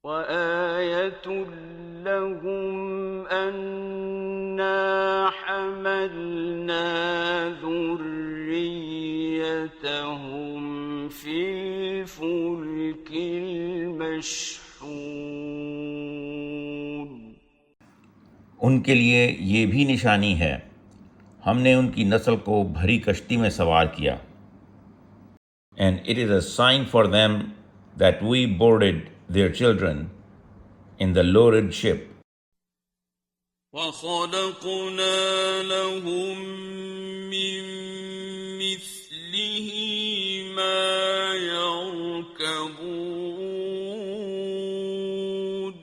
وَآيَةٌ لَّهُمْ أَنَّا حَمَلْنَا ذُرِّيَّتَهُمْ فِي الْفُلْكِ الْمَشْحُونِ۔ ان کے لیے یہ بھی نشانی ہے، ہم نے ان کی نسل کو بھری کشتی میں سوار کیا۔ And it is a sign for them that we boarded their children in the loaded ship. وَخَلَقْنَا لَهُم مِّن مِّثْلِهِ مَا يَرْكَبُونَ۔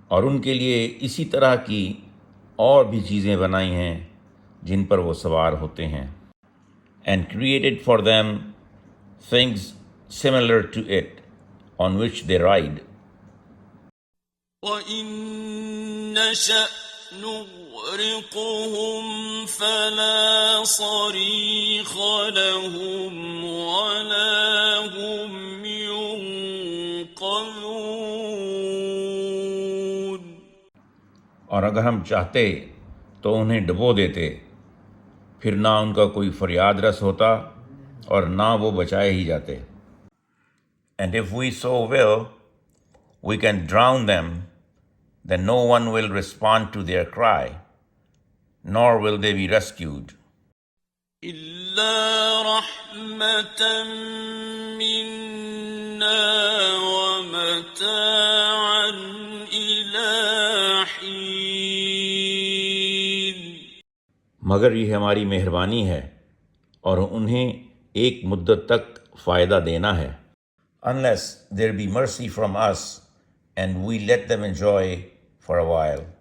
اور ان کے لیے اسی طرح کی اور بھی چیزیں بنائی ہیں جن پر وہ سوار ہوتے ہیں۔ And created for them things similar to it on which they ride. وَإِن نَّشَأْ نُغْرِقْهُمْ فَلَا صَرِيخَ لَهُمْ وَلَا هُمْ يُنقَذُونَ۔ اور اگر ہم چاہتے تو انہیں ڈبو دیتے، پھر نہ ان کا کوئی فریاد رس ہوتا اور نہ وہ بچائے ہی جاتے۔ And if we so will, we can drown them, then no one will respond to their cry, nor will they be rescued. إِلَّا رَحْمَةً مِّنَّا وَمَتَاعًا إِلَىٰ حِينٍ۔ مگر یہ ہماری مہربانی ہے اور انہیں ایک مدت تک فائدہ دینا ہے۔ Unless there be mercy from us and we let them enjoy for a while.